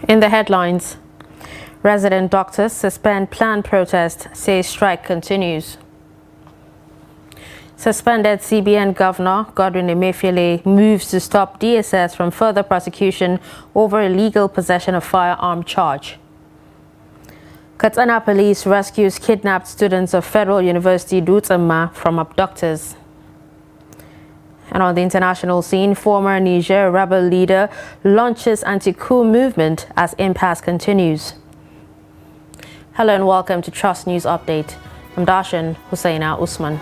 In the headlines, resident doctors suspend planned protest, say strike continues. Suspended CBN Governor Godwin Emefiele moves to stop DSS from further prosecution over illegal possession of firearm charge. Katsina police rescues kidnapped students of Federal University Dutsemma from abductors. And on the international scene, former Niger rebel leader launches anti-coup movement as impasse continues. Hello and welcome to Trust News Update. I'm Darshan Hussaina Usman.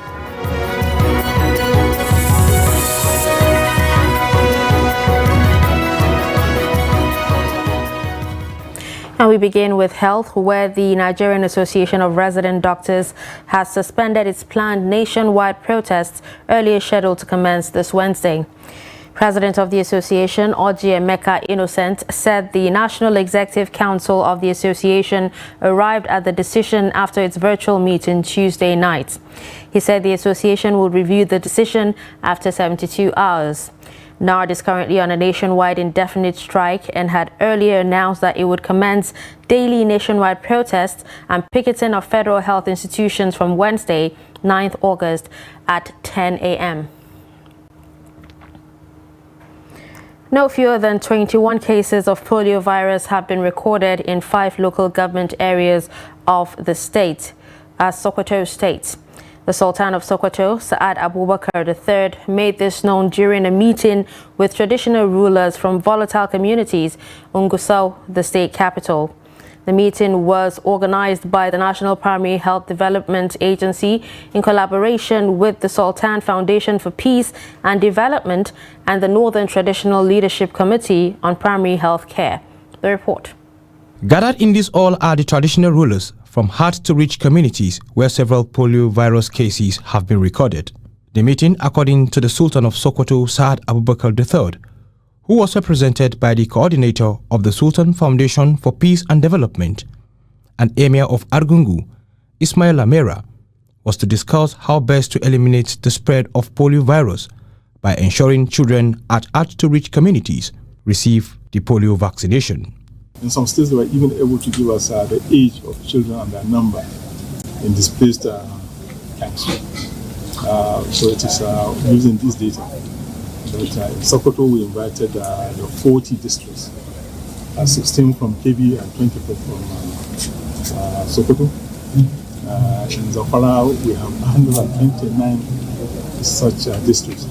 And we begin with health, where the Nigerian Association of Resident Doctors has suspended its planned nationwide protests earlier scheduled to commence this Wednesday. President of the association, Oji Emeka Innocent, said the National Executive Council of the association arrived at the decision after its virtual meeting Tuesday night. He said the association will review the decision after 72 hours. NARD is currently on a nationwide indefinite strike and had earlier announced that it would commence daily nationwide protests and picketing of federal health institutions from Wednesday, 9th August at 10 a.m. No fewer than 21 cases of poliovirus have been recorded in 5 local government areas of the state, as Sokoto states. The Sultan of Sokoto, Saad Abubakar III, made this known during a meeting with traditional rulers from volatile communities in Gusau, the state capital. The meeting was organized by the National Primary Health Development Agency in collaboration with the Sultan Foundation for Peace and Development and the Northern Traditional Leadership Committee on Primary Health Care. The report. Gathered in this hall are the traditional rulers from hard-to-reach communities where several poliovirus cases have been recorded. The meeting, according to the Sultan of Sokoto, Saad Abubakar III, who was represented by the coordinator of the Sultan Foundation for Peace and Development and Emir of Argungu, Ismail Amera, was to discuss how best to eliminate the spread of poliovirus by ensuring children at hard-to-reach communities receive the polio vaccination. In some states, they were even able to give us the age of children and their number in displaced camps. So it is using this data. But in Sokoto, we invited the 40 districts, 16 from KB and 20 from Sokoto. In Zamfara, we have 129 such districts.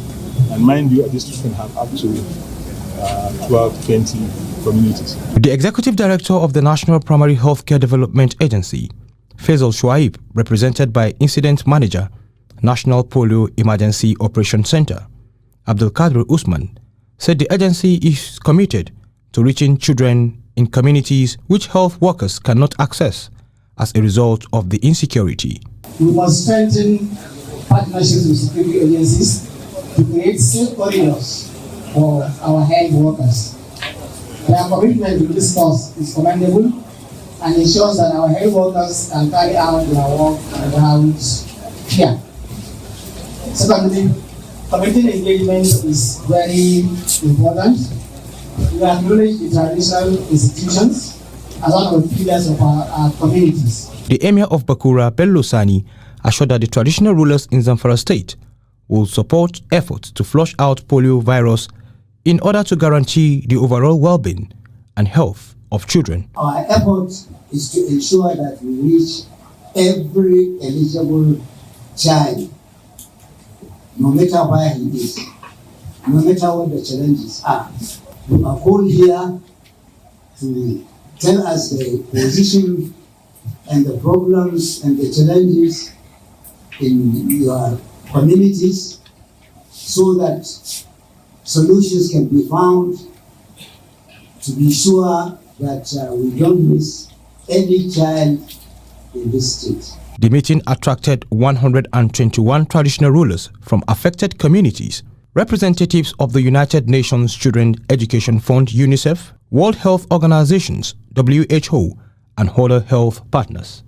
And mind you, a district can have up to 12, 20 communities. The executive director of the National Primary Healthcare Development Agency, Faisal Shuaib, represented by Incident Manager, National Polio Emergency Operation Center, Abdul Qadir Usman, said the agency is committed to reaching children in communities which health workers cannot access as a result of the insecurity. We must strengthen partnerships with security agencies to create safe corridors for our health workers. Their commitment to this cause is commendable and ensures that our health workers can carry out their work on the grounds here. Secondly, community engagement is very important. We acknowledge the traditional institutions as one of the pillars of our communities. The Emir of Bakura, Bello Sani, assured that the traditional rulers in Zamfara State will support efforts to flush out polio virus in order to guarantee the overall well-being and health of children. Our effort is to ensure that we reach every eligible child, no matter where he is, no matter what the challenges are. We are called here to tell us the position and the problems and the challenges in your communities so that solutions can be found to be sure that we don't miss any child in this state. The meeting attracted 121 traditional rulers from affected communities, representatives of the United Nations Children Education Fund UNICEF, World Health Organizations WHO, and other health partners.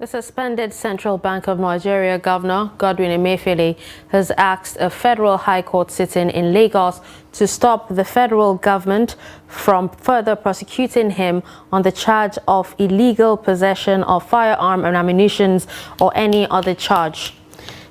The suspended Central Bank of Nigeria Governor Godwin Emefiele has asked a federal high court sitting in Lagos to stop the federal government from further prosecuting him on the charge of illegal possession of firearm and ammunition or any other charge.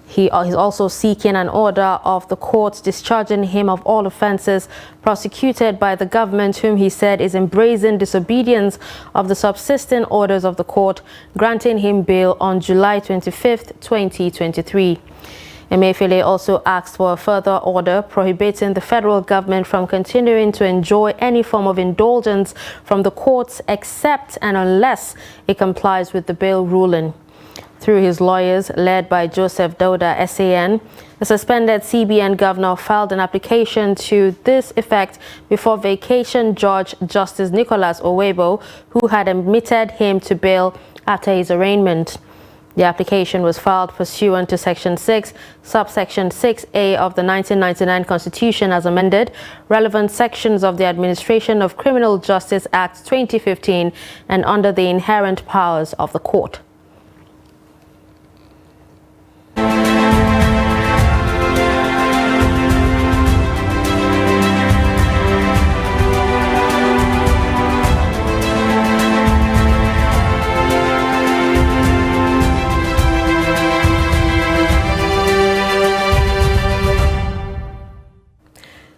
He is also seeking an order of the court discharging him of all offences prosecuted by the government, whom he said is in brazen disobedience of the subsisting orders of the court, granting him bail on July 25, 2023. Emefiele also asked for a further order prohibiting the federal government from continuing to enjoy any form of indulgence from the courts except and unless it complies with the bail ruling. Through his lawyers, led by Joseph Dauda, SAN, the suspended CBN governor filed an application to this effect before Vacation Judge Justice Nicholas Owebo, who had admitted him to bail after his arraignment. The application was filed pursuant to Section 6, subsection 6A of the 1999 Constitution as amended, relevant sections of the Administration of Criminal Justice Act 2015, and under the inherent powers of the court.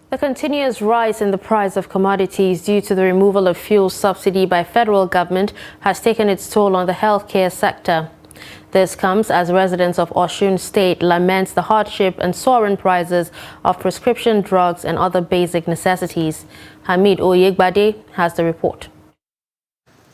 The continuous rise in the price of commodities due to the removal of fuel subsidy by federal government has taken its toll on the healthcare sector. This comes as residents of Osun State lament the hardship and soaring prices of prescription drugs and other basic necessities. Hamid Oyegbade has the report.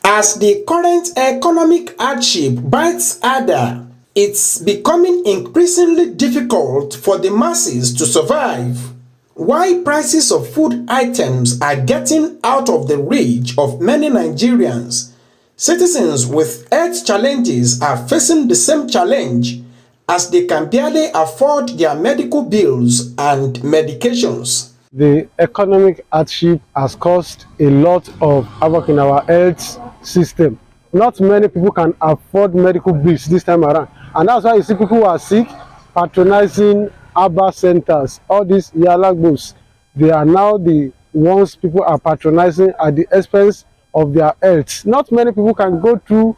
As the current economic hardship bites harder, it's becoming increasingly difficult for the masses to survive. Why prices of food items are getting out of the reach of many Nigerians, citizens with health challenges are facing the same challenge as they can barely afford their medical bills and medications. The economic hardship has caused a lot of havoc in our health system. Not many people can afford medical bills this time around, and that's why you see people who are sick patronizing Abba centers, all these Yalagbos. They are now the ones people are patronizing at the expense of their health. Not many people can go through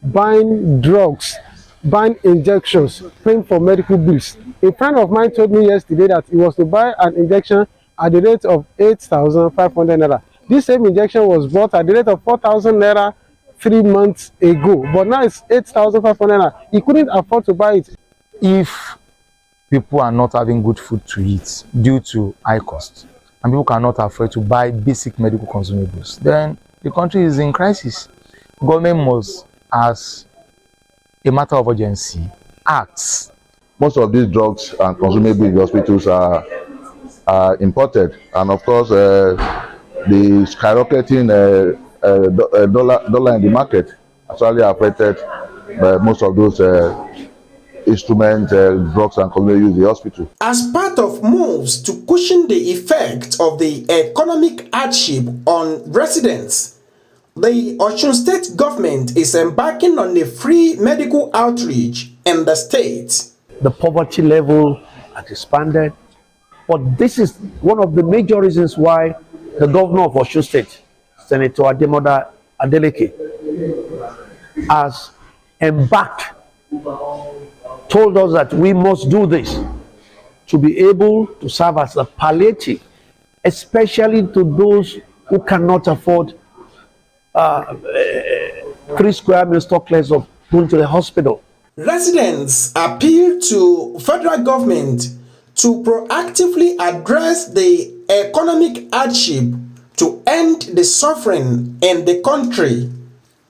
buying drugs, buying injections, paying for medical bills. A friend of mine told me yesterday that he was to buy an injection at the rate of 8,500 naira. This same injection was bought at the rate of 4,000 naira 3 months ago, but now it's 8,500 naira. He couldn't afford to buy it. If people are not having good food to eat due to high costs, and people cannot afford to buy basic medical consumables, then the country is in crisis. Government must, as a matter of urgency, act. Most of these drugs and consumables in the hospitals are imported, and of course the skyrocketing dollar in the market actually affected most of those instruments, drugs and consumables used in the hospital. As part of moves to cushion the effect of the economic hardship on residents, the Osun State government is embarking on a free medical outreach in the state. The poverty level has expanded, but this is one of the major reasons why the governor of Osun State, Senator Ademola Adeleke, has embarked, told us that we must do this to be able to serve as a palliative, especially to those who cannot afford 3 square meal stock less of going to the hospital. Residents appeal to federal government to proactively address the economic hardship to end the suffering in the country.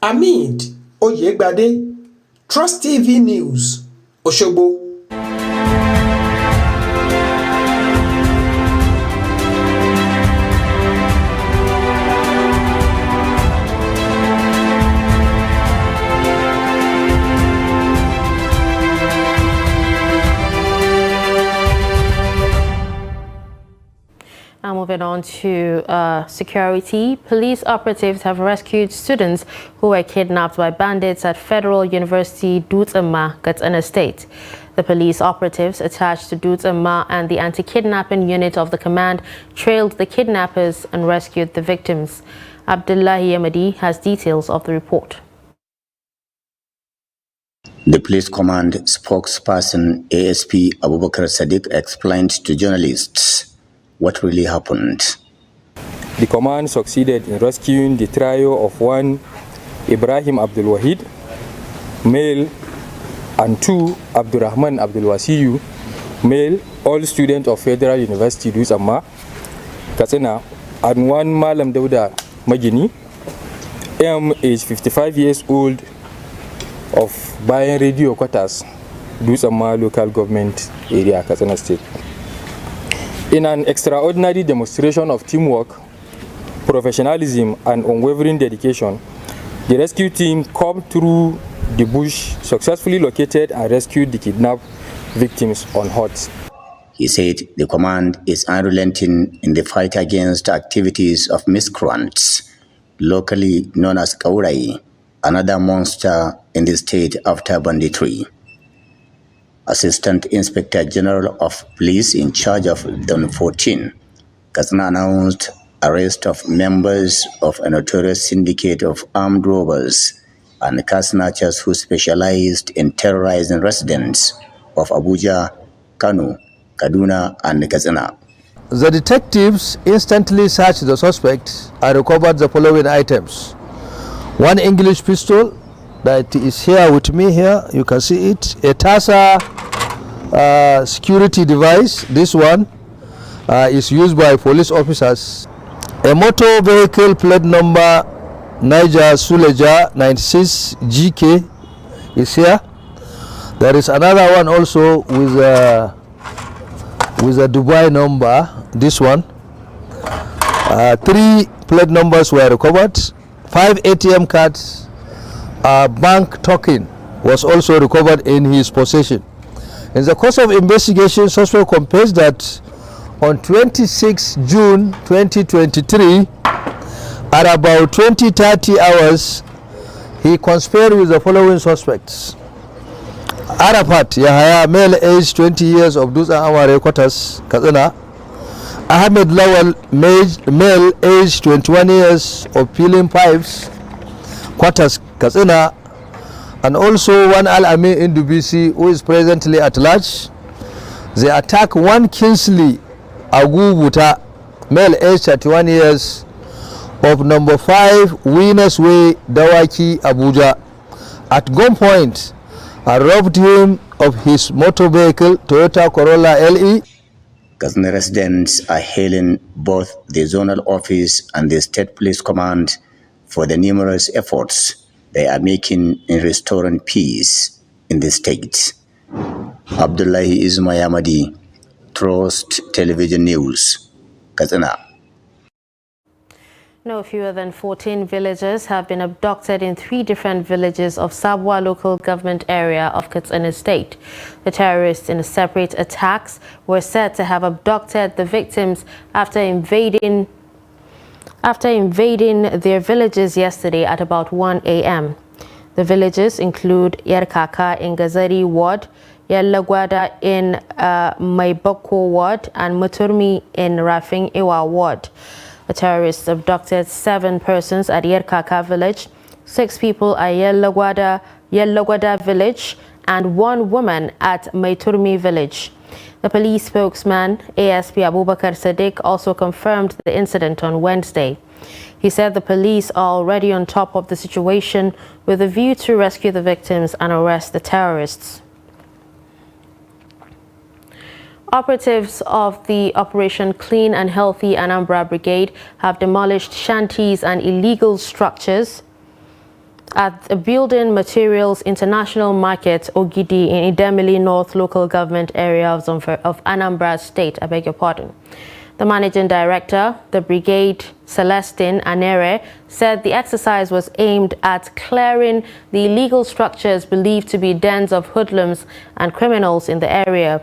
Hamid Oyegbade, Trust TV News, Osogbo. Now moving on to security, police operatives have rescued students who were kidnapped by bandits at Federal University Dutse-Ma, Katsina State. The police operatives attached to Dutse-Ma and the anti-kidnapping unit of the command trailed the kidnappers and rescued the victims. Abdullahi Yamadi has details of the report. The police command spokesperson ASP Abubakar Sadiq explained to journalists what really happened. The command succeeded in rescuing the trio of one Ibrahim Abdul Wahid, male, and two Abdurrahman Abdul Wasiyu, male, all students of Federal University Dutse-Ma, Katsina, and one Malam Dauda Magini, age 55 years old, of Bayan Radio Quarters, Dutse-Ma local government area, Katsina State. In an extraordinary demonstration of teamwork, professionalism, and unwavering dedication, the rescue team combed through the bush, successfully located and rescued the kidnapped victims unhurt. He said the command is unrelenting in the fight against activities of miscreants, locally known as Kaurai, another monster in the state after banditry. Assistant Inspector General of Police in charge of Zone 14, Katsina announced arrest of members of a notorious syndicate of armed robbers and car snatchers who specialized in terrorizing residents of Abuja, Kano, Kaduna, and Katsina. The detectives instantly searched the suspect and recovered the following items: one English pistol that is here with me here, you can see it, a TASA security device, this one is used by police officers, a motor vehicle plate number Niger Suleja 96 GK is here. There is another one also with a Dubai number, this one. 3 plate numbers were recovered, 5 ATM cards, bank token was also recovered in his possession. In the course of investigation, suspect confessed that on 26 June 2023, at about 20-30 hours, he conspired with the following suspects: Arafat Yahaya, male, age 20 years, of Dutse-Ma Quarters, Katsina; Ahmed Lawal, male, age 21 years, of Peeling Pipes, Quarters, Katsina; and also one Al-Amin Indubisi, who is presently at large. They attacked one Kingsley Agubuta, male, age 31 years, of number 5 Winners Way, Dawaki, Abuja, at gunpoint and robbed him of his motor vehicle, Toyota Corolla LE. Katsina residents are hailing both the zonal office and the state police command for the numerous efforts they are making in restoring peace in the state. Abdullahi Ismayamadi, Trust Television News, Katsina. No fewer than 14 villagers have been abducted in 3 different villages of Sabwa local government area of Katsina State. The terrorists in separate attacks were said to have abducted the victims after invading their villages yesterday at about 1 a.m. The villages include Yerkaka in Gazari Ward, Yellagwada in Maiboko Ward, and Muturmi in Rafing Iwa Ward. The terrorists abducted 7 persons at Yerkaka village, 6 people at Yellagwada village, and 1 woman at Maiturmi village. The police spokesman, ASP Abubakar Sadiq, also confirmed the incident on Wednesday. He said the police are already on top of the situation with a view to rescue the victims and arrest the terrorists. Operatives of the Operation Clean and Healthy Anambra Brigade have demolished shanties and illegal structures at the Building Materials International Market, Ogidi, in Idemili North local government area of Anambra State. I beg your pardon. The managing director, the brigade, Celestine Anere, said the exercise was aimed at clearing the illegal structures believed to be dens of hoodlums and criminals in the area.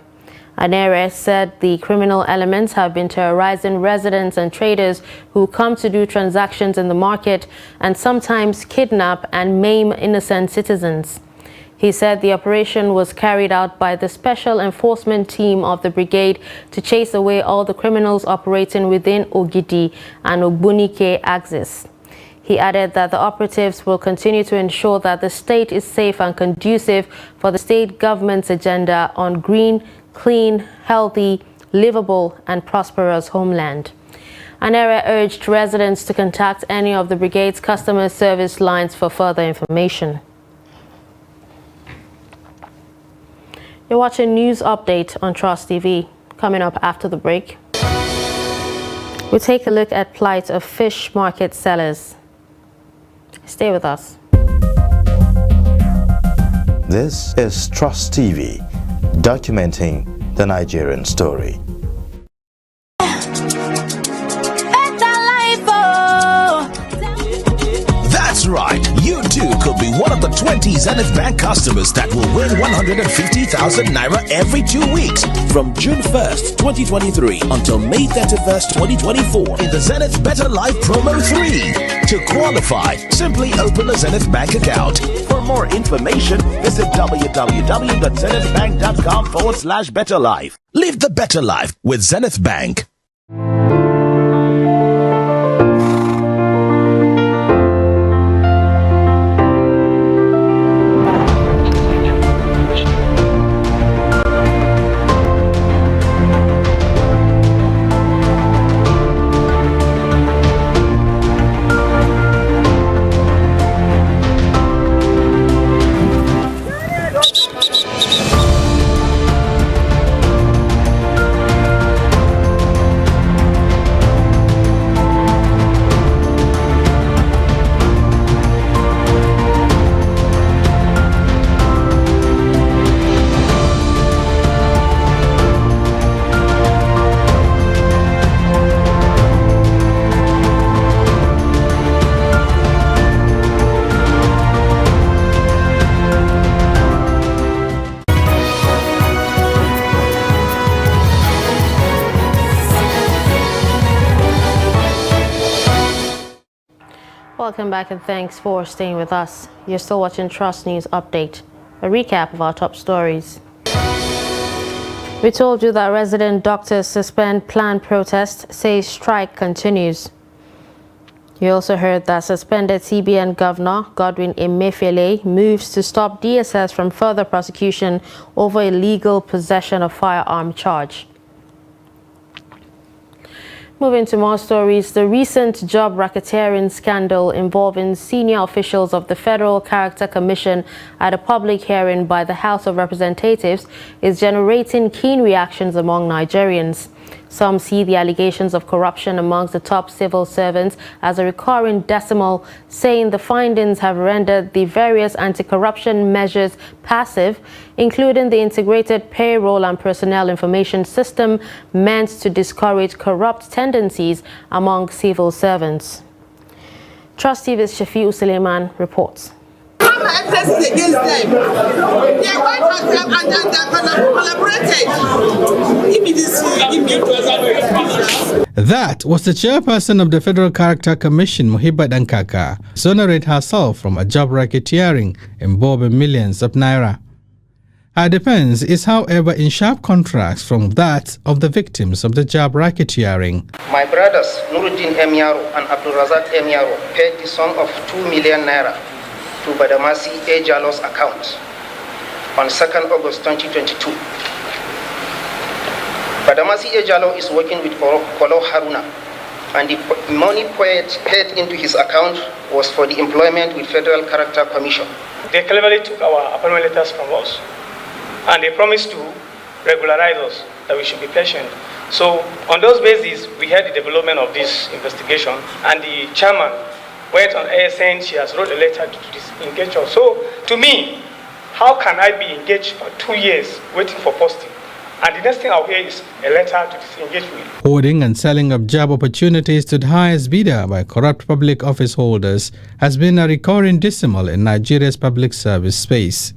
Anere said the criminal elements have been terrorizing residents and traders who come to do transactions in the market and sometimes kidnap and maim innocent citizens. He said the operation was carried out by the Special Enforcement Team of the brigade to chase away all the criminals operating within Ogidi and Ogbunike axis. He added that the operatives will continue to ensure that the state is safe and conducive for the state government's agenda on green, clean, healthy, livable and prosperous homeland. Anere urged residents to contact any of the brigade's customer service lines for further information. You're watching News Update on Trust TV. Coming up after the break, we'll take a look at plight of fish market sellers. Stay with us. This is Trust TV, documenting the Nigerian story. That's right, you too could be one of the 20 Zenith Bank customers that will win 150,000 Naira every 2 weeks from June 1st, 2023 until May 31st, 2024 in the Zenith Better Life Promo 3. To qualify, simply open a Zenith Bank account. For more information, visit www.zenithbank.com/betterlife. Live the better life with Zenith Bank. Welcome back and thanks for staying with us. You're still watching Trust News Update, a recap of our top stories. We told you that resident doctors suspend planned protest, says strike continues. You also heard that suspended CBN Governor Godwin Emefiele moves to stop DSS from further prosecution over illegal possession of firearm charge. Moving to more stories, the recent job racketeering scandal involving senior officials of the Federal Character Commission at a public hearing by the House of Representatives is generating keen reactions among Nigerians. Some see the allegations of corruption amongst the top civil servants as a recurring decimal, saying the findings have rendered the various anti-corruption measures passive, including the integrated payroll and personnel information system meant to discourage corrupt tendencies among civil servants. Trust TV's Shafiu Suleiman reports. Against them. They are going to them and collaborated. That was the chairperson of the Federal Character Commission, Muhibat Nkaka, exonerate herself from a job racketeering involving millions of naira. Her defense is, however, in sharp contrast from that of the victims of the job racketeering. My brothers, Nuruddin Emiaro and Abdulrazak Emiaro, paid the sum of 2 million naira to Badamasi A. Jallo's account on 2nd August 2022. Badamasi A. Jallo is working with Kolo Haruna, and the money paid into his account was for the employment with Federal Character Commission. They cleverly took our appointment letters from us, and they promised to regularize us, that we should be patient. So on those bases, we had the development of this investigation, and the chairman went on air saying she has wrote a letter to disengage us. So to me, how can I be engaged for 2 years waiting for posting? And the next thing I'll hear is a letter to disengage me. Hoarding and selling of job opportunities to the highest bidder by corrupt public office holders has been a recurring decimal in Nigeria's public service space.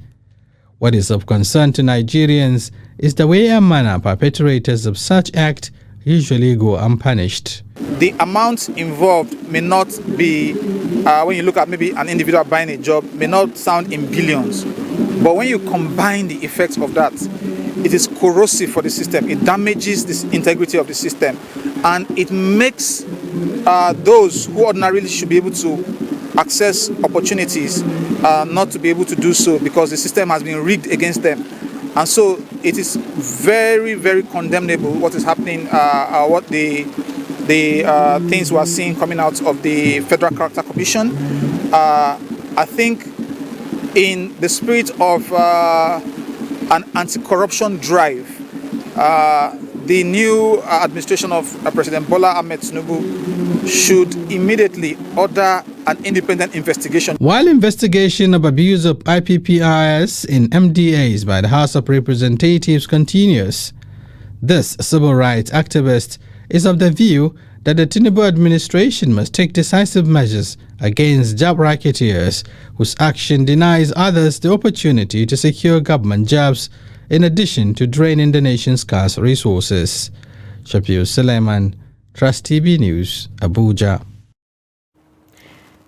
What is of concern to Nigerians is the way and manner perpetrators of such act usually go unpunished. The amount involved may not be, when you look at maybe an individual buying a job, may not sound in billions. But when you combine the effects of that, it is corrosive for the system. It damages the integrity of the system. And it makes those who ordinarily should be able to access opportunities not to be able to do so because the system has been rigged against them. And so it is very, very condemnable what is happening, what the things we are seeing coming out of the Federal Character Commission. I think in the spirit of an anti-corruption drive, the new administration of President Bola Ahmed Tinubu should immediately order an independent investigation. While investigation of abuse of IPPIS in MDAs by the House of Representatives continues, this civil rights activist is of the view that the Tinubu administration must take decisive measures against job racketeers whose action denies others the opportunity to secure government jobs in addition to draining the nation's scarce resources. Shapiro Suleiman, Trust TV News, Abuja.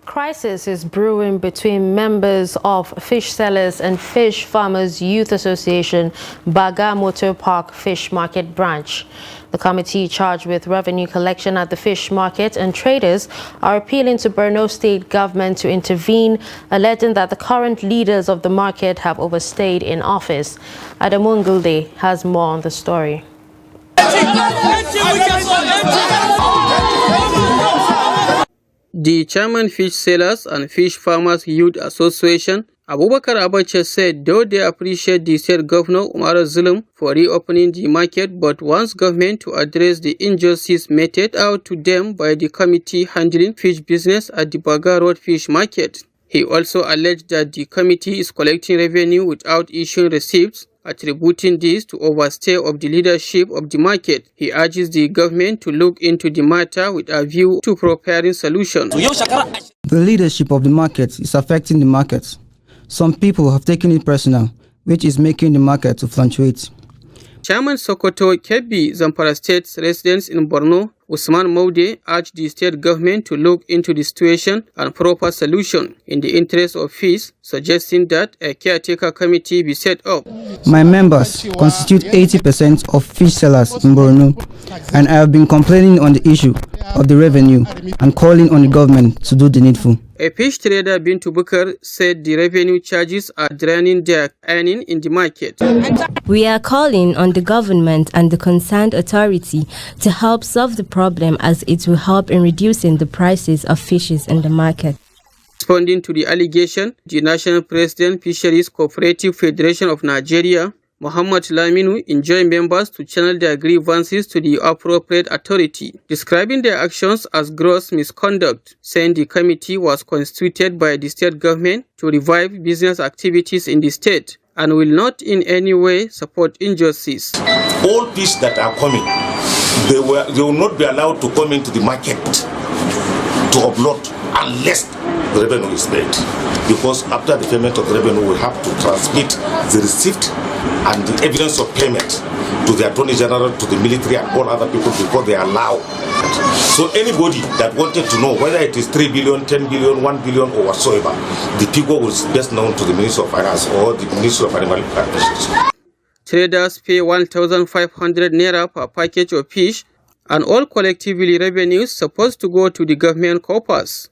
Crisis is brewing between members of Fish Sellers and Fish Farmers Youth Association Baga Motor Park Fish Market Branch. The committee charged with revenue collection at the fish market and traders are appealing to Borno State government to intervene, alleging that the current leaders of the market have overstayed in office. Adamu Ngulde has more on the story. The chairman Fish Sellers and Fish Farmers Youth Association, Abubakar Abacha, said though they appreciate the state governor Umar Zulum for reopening the market, but wants government to address the injustice meted out to them by the committee handling fish business at the Baga Road Fish Market. He also alleged that the committee is collecting revenue without issuing receipts, attributing this to overstay of the leadership of the market. He urges the government to look into the matter with a view to preparing solutions. The leadership of the market is affecting the market. Some people have taken it personal, which is making the market to fluctuate. Chairman Sokoto Kebbi Zamfara State residents in Borno, Usman Maude, urged the state government to look into the situation and proper solution in the interest of fish, suggesting that a caretaker committee be set up. My members constitute 80% of fish sellers in Borno, and I have been complaining on the issue of the revenue and calling on the government to do the needful. A fish trader, Bintu Bukar, said the revenue charges are draining their earning in the market. We are calling on the government and the concerned authority to help solve the problem, as it will help in reducing the prices of fishes in the market. Responding to the allegation, the National President Fisheries Cooperative Federation of Nigeria, Muhammad Laminu, enjoined members to channel their grievances to the appropriate authority, describing their actions as gross misconduct, saying the committee was constituted by the state government to revive business activities in the state and will not in any way support injustice. All fish that are coming, they will not be allowed to come into the market to upload unless the revenue is paid. Because after the payment of the revenue, we have to transmit the receipt and the evidence of payment to the Attorney General, to the military and all other people before they allow. So anybody that wanted to know whether it is 3 billion, 10 billion, 1 billion or whatsoever, the figure was best known to the Ministry of Finance or the Ministry of Animal Plantation. Traders pay 1,500 naira per package of fish, and all collectively revenues supposed to go to the government coffers.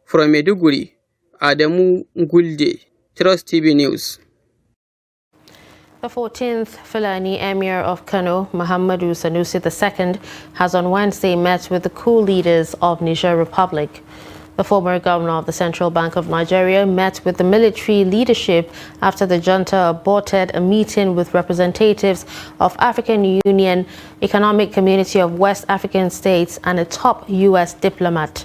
From Maiduguri, Adamu Ngulde, Trust TV News. The 14th Fulani Emir of Kano, Muhammadu Sanusi II, has on Wednesday met with the coup leaders of Niger Republic. The former governor of the Central Bank of Nigeria met with the military leadership after the junta aborted a meeting with representatives of African Union, Economic Community of West African States, and a top U.S. diplomat.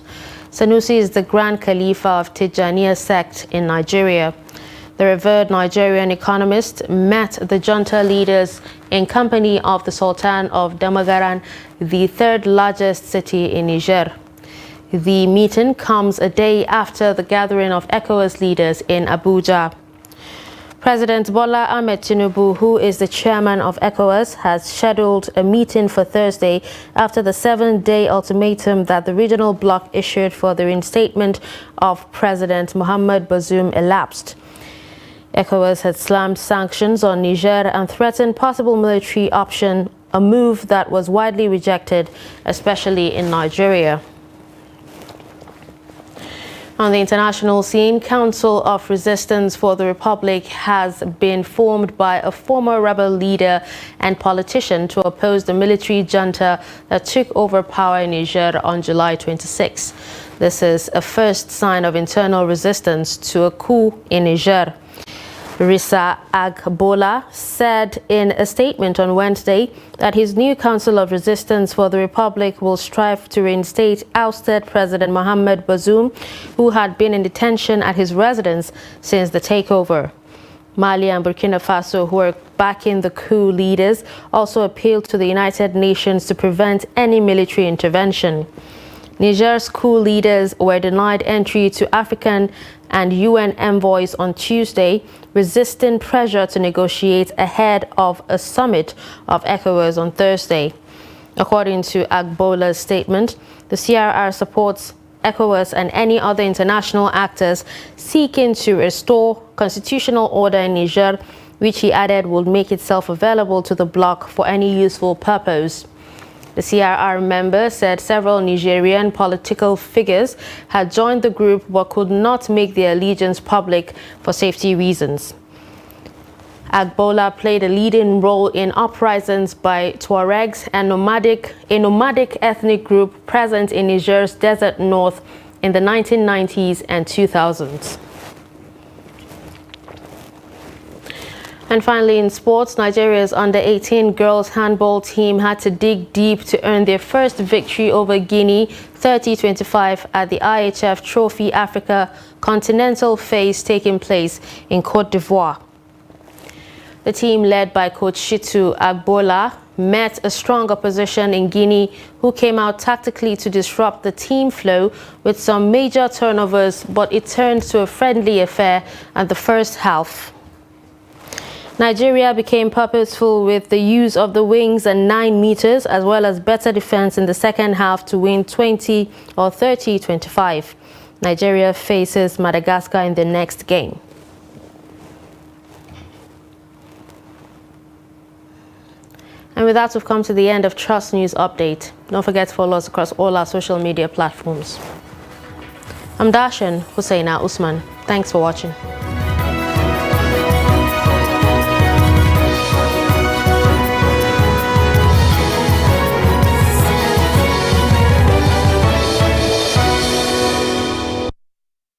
Sanusi is the Grand Khalifa of Tijaniya sect in Nigeria. The revered Nigerian economist met the junta leaders in company of the Sultan of Damagaran, the third largest city in Niger. The meeting comes a day after the gathering of ECOWAS leaders in Abuja. President Bola Ahmed Tinubu, who is the chairman of ECOWAS, has scheduled a meeting for Thursday after the 7-day ultimatum that the regional bloc issued for the reinstatement of President Mohamed Bazoum elapsed. ECOWAS had slammed sanctions on Niger and threatened possible military option, a move that was widely rejected, especially in Nigeria. On the international scene, Council of Resistance for the Republic has been formed by a former rebel leader and politician to oppose the military junta that took over power in Niger on July 26. This is a first sign of internal resistance to a coup in Niger. Rissa Agbola said in a statement on Wednesday that his new Council of Resistance for the Republic will strive to reinstate ousted President Mohamed Bazoum, who had been in detention at his residence since the takeover. Mali and Burkina Faso, who are backing the coup leaders, also appealed to the United Nations to prevent any military intervention. Niger's coup leaders were denied entry to African and UN envoys on Tuesday, resisting pressure to negotiate ahead of a summit of ECOWAS on Thursday. According to Agbola's statement, the CRR supports ECOWAS and any other international actors seeking to restore constitutional order in Niger, which he added will make itself available to the bloc for any useful purpose. The CRR member said several Nigerian political figures had joined the group but could not make their allegiance public for safety reasons. Agbola played a leading role in uprisings by Tuaregs and a nomadic ethnic group present in Niger's desert north in the 1990s and 2000s. And finally, in sports, Nigeria's under-18 girls handball team had to dig deep to earn their first victory over Guinea 30-25 at the IHF Trophy Africa Continental Phase taking place in Côte d'Ivoire. The team, led by coach Shitu Agbola, met a strong opposition in Guinea, who came out tactically to disrupt the team flow with some major turnovers, but it turned to a friendly affair at the first half. Nigeria became purposeful with the use of the wings and 9 meters, as well as better defense in the second half to win 20 or 30-25. Nigeria faces Madagascar in the next game. And with that, we've come to the end of Trust News Update. Don't forget to follow us across all our social media platforms. I'm Darshan Hussaina Usman. Thanks for watching.